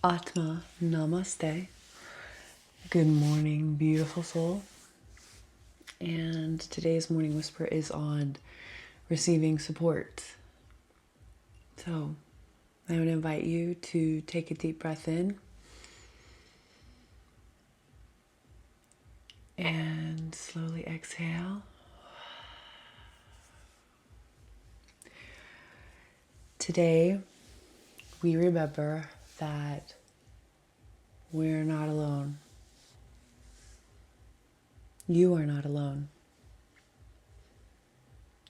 Atma Namaste. Good morning, beautiful soul. And today's morning whisper is on receiving support. So I would invite you to take a deep breath in and slowly exhale. Today, we remember that we're not alone. You are not alone.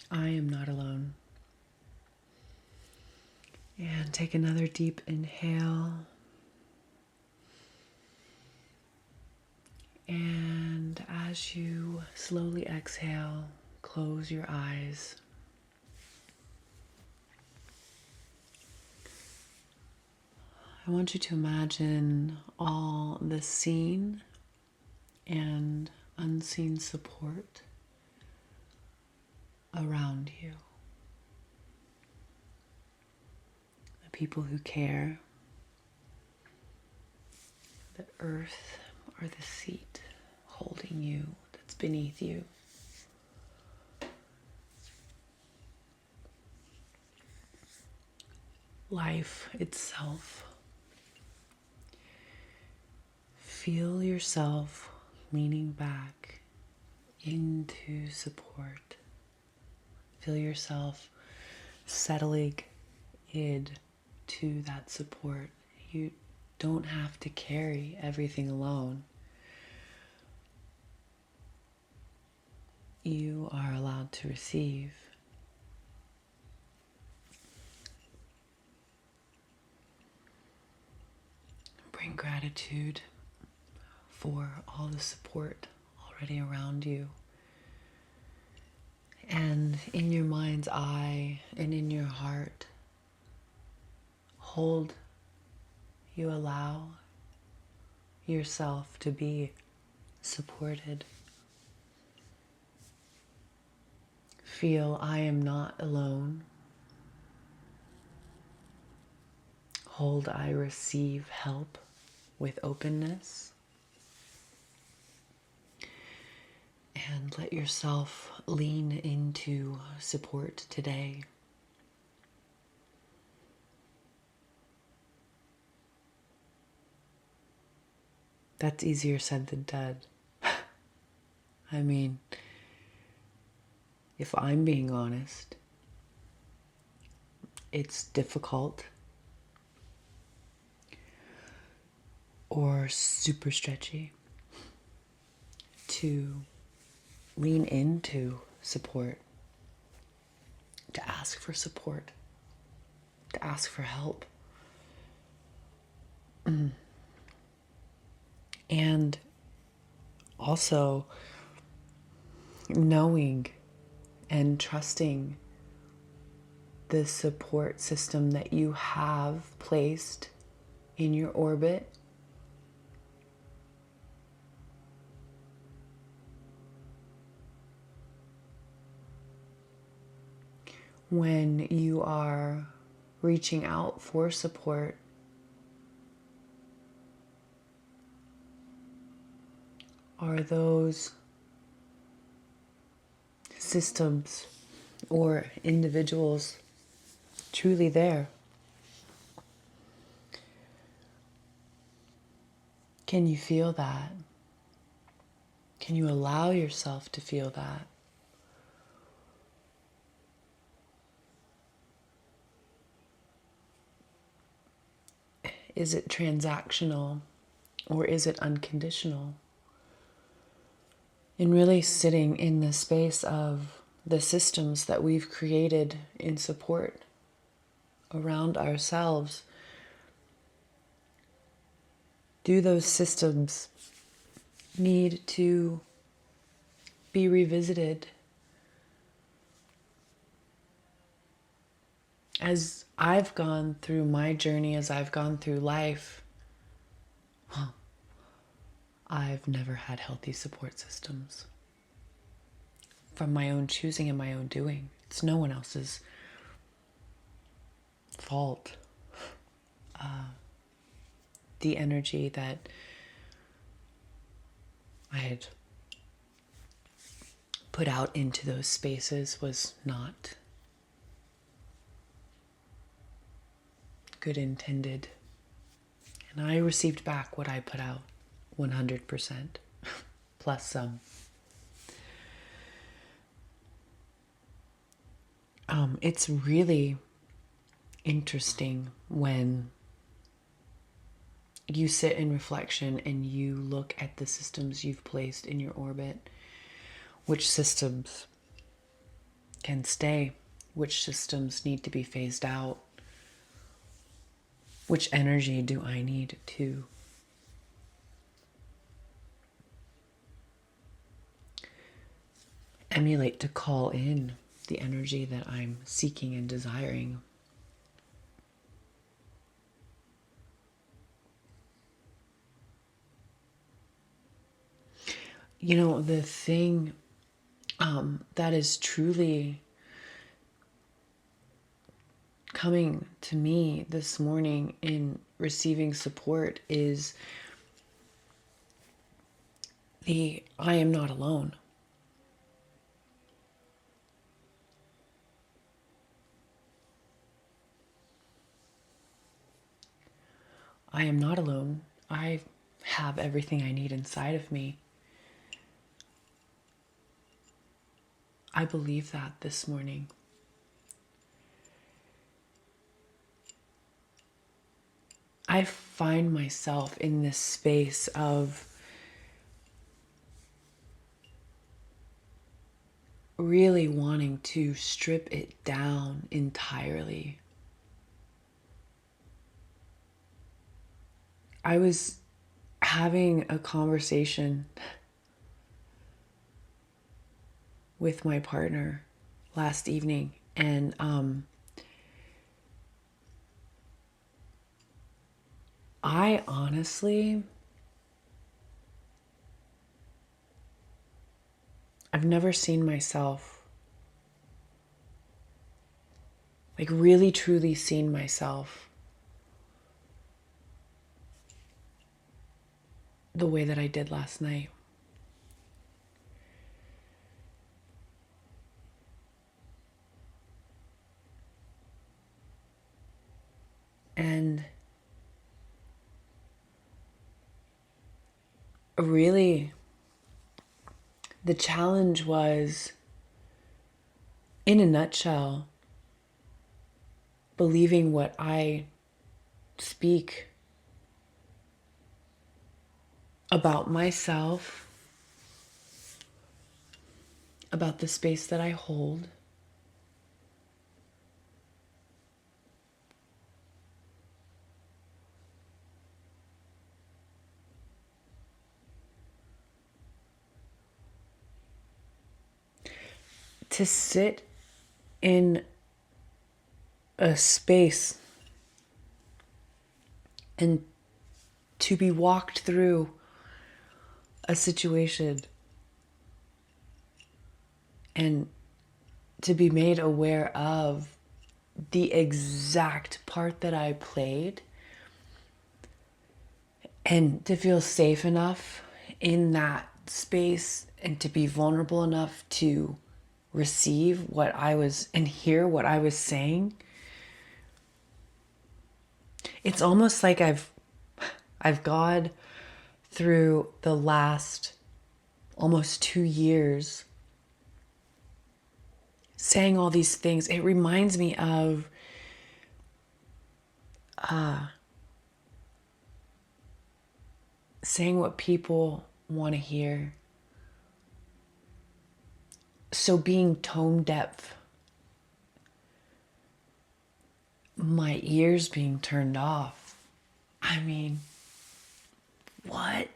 I am not alone. And take another deep inhale. And as you slowly exhale, close your eyes. I want you to imagine all the seen and unseen support around you. The people who care, the earth or the seat holding you that's beneath you. Life itself. Feel yourself leaning back into support. Feel yourself settling into that support. You don't have to carry everything alone. You are allowed to receive. Bring gratitude for all the support already around you. And in your mind's eye and in your heart, you allow yourself to be supported. Feel I am not alone. Hold I receive help with openness. And let yourself lean into support today. That's easier said than done. I mean, if I'm being honest, it's difficult or super stretchy to lean into support, to ask for support, to ask for help. And also knowing and trusting the support system that you have placed in your orbit. When you are reaching out for support, are those systems or individuals truly there? Can you feel that? Can you allow yourself to feel that? Is it transactional or is it unconditional? And really sitting in the space of the systems that we've created in support around ourselves. Do those systems need to be revisited? As I've gone through my journey, as I've gone through life, I've never had healthy support systems from my own choosing and my own doing. It's no one else's fault. the energy that I had put out into those spaces was not good intended. And I received back what I put out 100%, plus some. It's really interesting when you sit in reflection and you look at the systems you've placed in your orbit. Which systems can stay? Which systems need to be phased out? Which energy do I need to emulate to call in the energy that I'm seeking and desiring? You know, the thing that is truly coming to me this morning in receiving support is I am not alone. I am not alone. I have everything I need inside of me. I believe that this morning. I find myself in this space of really wanting to strip it down entirely. I was having a conversation with my partner last evening, and I honestly, I've never seen myself, like really truly seen myself the way that I did last night. And really, the challenge was, in a nutshell, believing what I speak about myself, about the space that I hold, to sit in a space and to be walked through a situation and to be made aware of the exact part that I played, and to feel safe enough in that space and to be vulnerable enough to receive what I was and hear what I was saying. It's almost like I've gone through the last almost 2 years saying all these things. It reminds me of saying what people want to hear. So being tone deaf, my ears being turned off. I mean, what?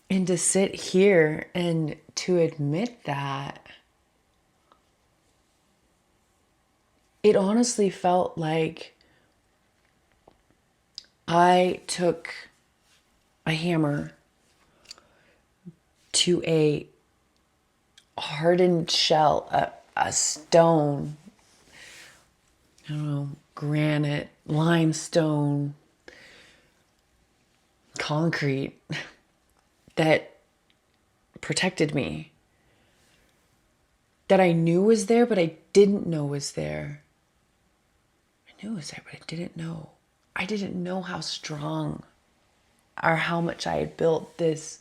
And to sit here and to admit that, it honestly felt like I took a hammer to a hardened shell, a stone, I don't know, granite, limestone, concrete that protected me, that I knew was there, but I didn't know was there. I knew it was there, but I didn't know. I didn't know how strong or how much I had built this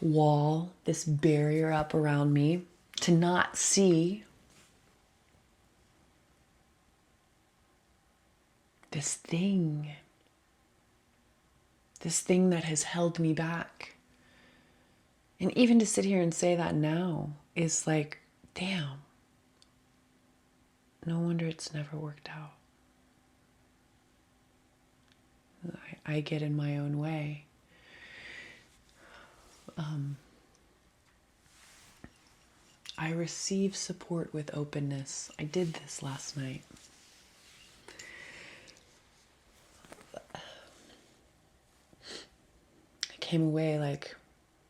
wall, this barrier up around me to not see this thing that has held me back. And even to sit here and say that now is like, damn, no wonder it's never worked out. I get in my own way. I receive support with openness. I did this last night. I came away like,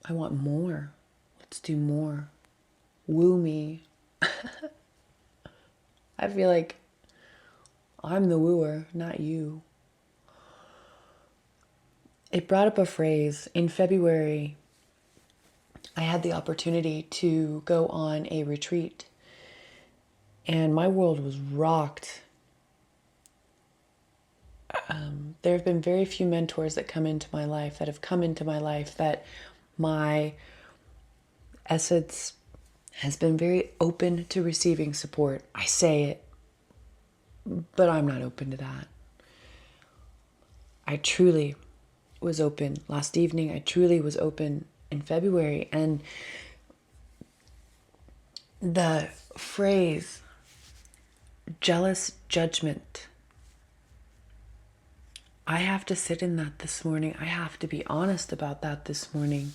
I want more. Let's do more. Woo me. I feel like I'm the wooer, not you. It brought up a phrase. In February, I had the opportunity to go on a retreat, and my world was rocked. There have been very few mentors that have come into my life that my essence has been very open to receiving support. I say it, but I'm not open to that. I truly was open last evening. I truly was open in February. And the phrase, jealous judgment, I have to sit in that this morning. I have to be honest about that this morning.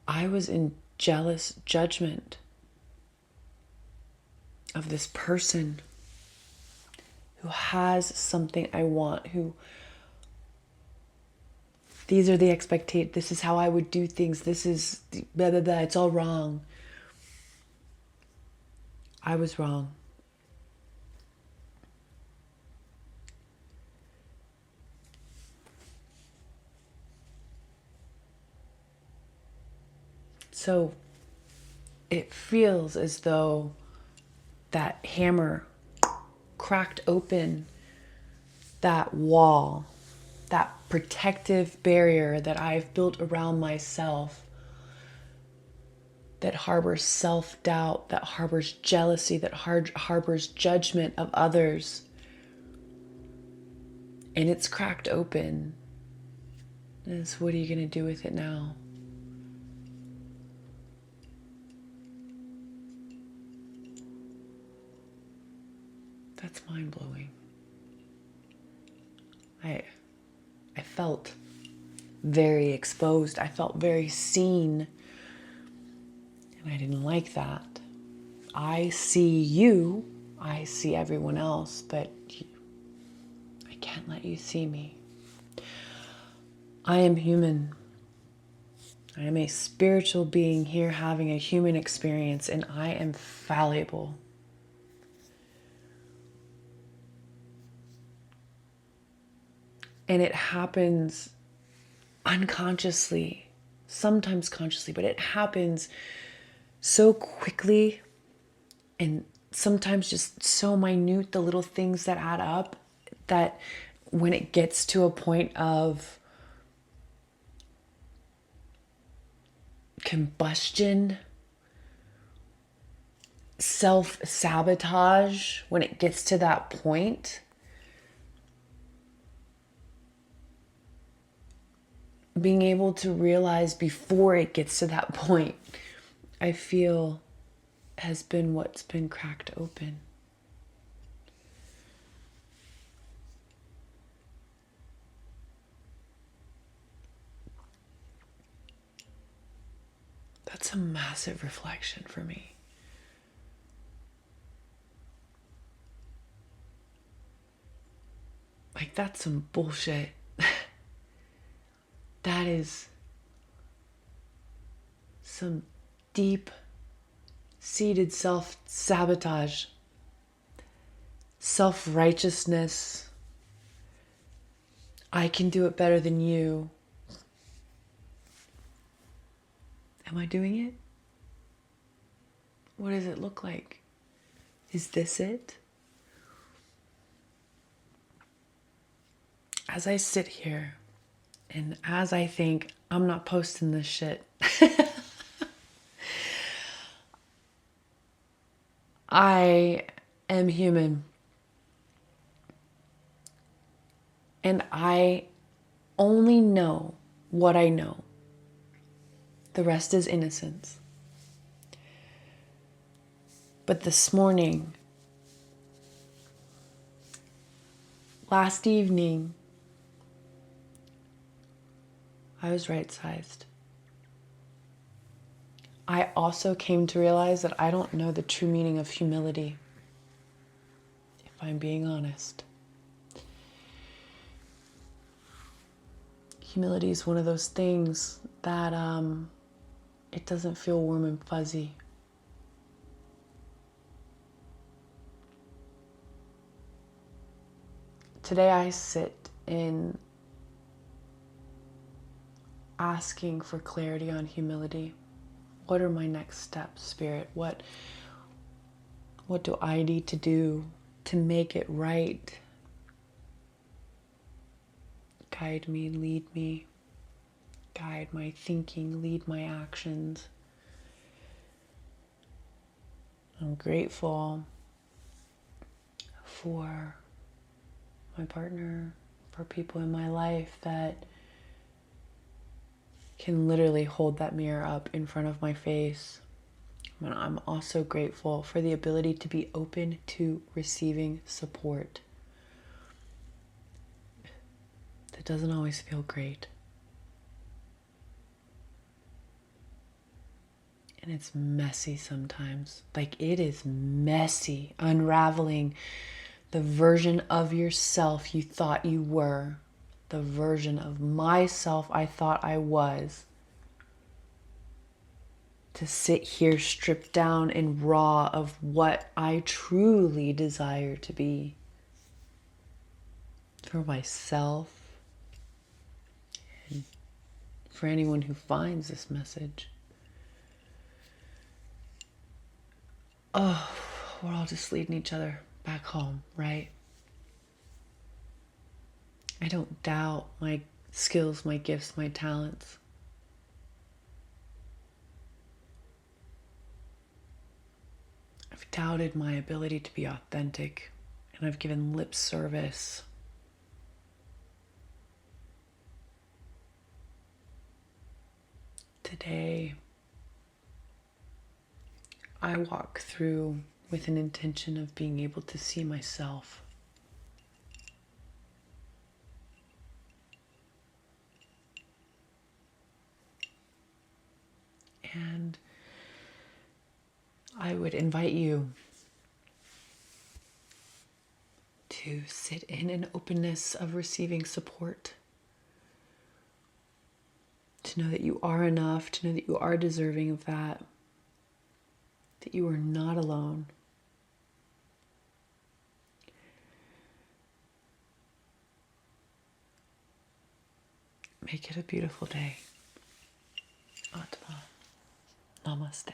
I was in jealous judgment of this person who has something I want, who these are the expectations, this is how I would do things, this is blah, blah, blah, it's all wrong. I was wrong. So it feels as though that hammer cracked open that wall, that protective barrier that I've built around myself, that harbors self-doubt, that harbors jealousy, that harbors judgment of others. And it's cracked open. And so what are you going to do with it now? That's mind-blowing. I felt very exposed. I felt very seen. And I didn't like that. I see you. I see everyone else, but I can't let you see me. I am human. I am a spiritual being here having a human experience, and I am fallible. And it happens unconsciously, sometimes consciously, but it happens so quickly and sometimes just so minute, the little things that add up, that when it gets to a point of combustion, self-sabotage, when it gets to that point, being able to realize before it gets to that point, I feel has been what's been cracked open. That's a massive reflection for me. Like, that's some bullshit. That is some deep seated self-sabotage, self-righteousness. I can do it better than you. Am I doing it? What does it look like? Is this it? As I sit here and as I think, I'm not posting this shit, I am human. And I only know what I know. The rest is innocence. But this morning, last evening, I was right-sized. I also came to realize that I don't know the true meaning of humility, if I'm being honest. Humility is one of those things that it doesn't feel warm and fuzzy. Today I sit in asking for clarity on humility. What are my next steps, Spirit? What do I need to do to make it right? Guide me, lead me, guide my thinking, lead my actions. I'm grateful for my partner, for people in my life that can literally hold that mirror up in front of my face. And I'm also grateful for the ability to be open to receiving support. That doesn't always feel great. And it's messy sometimes. Like, it is messy unraveling the version of yourself you thought you were, the version of myself I thought I was. To sit here stripped down and raw of what I truly desire to be for myself and for anyone who finds this message. Oh, we're all just leading each other back home, right? I don't doubt my skills, my gifts, my talents. I've doubted my ability to be authentic, and I've given lip service. Today, I walk through with an intention of being able to see myself. And I would invite you to sit in an openness of receiving support. To know that you are enough, to know that you are deserving of that you are not alone. Make it a beautiful day. Atma. Namaste.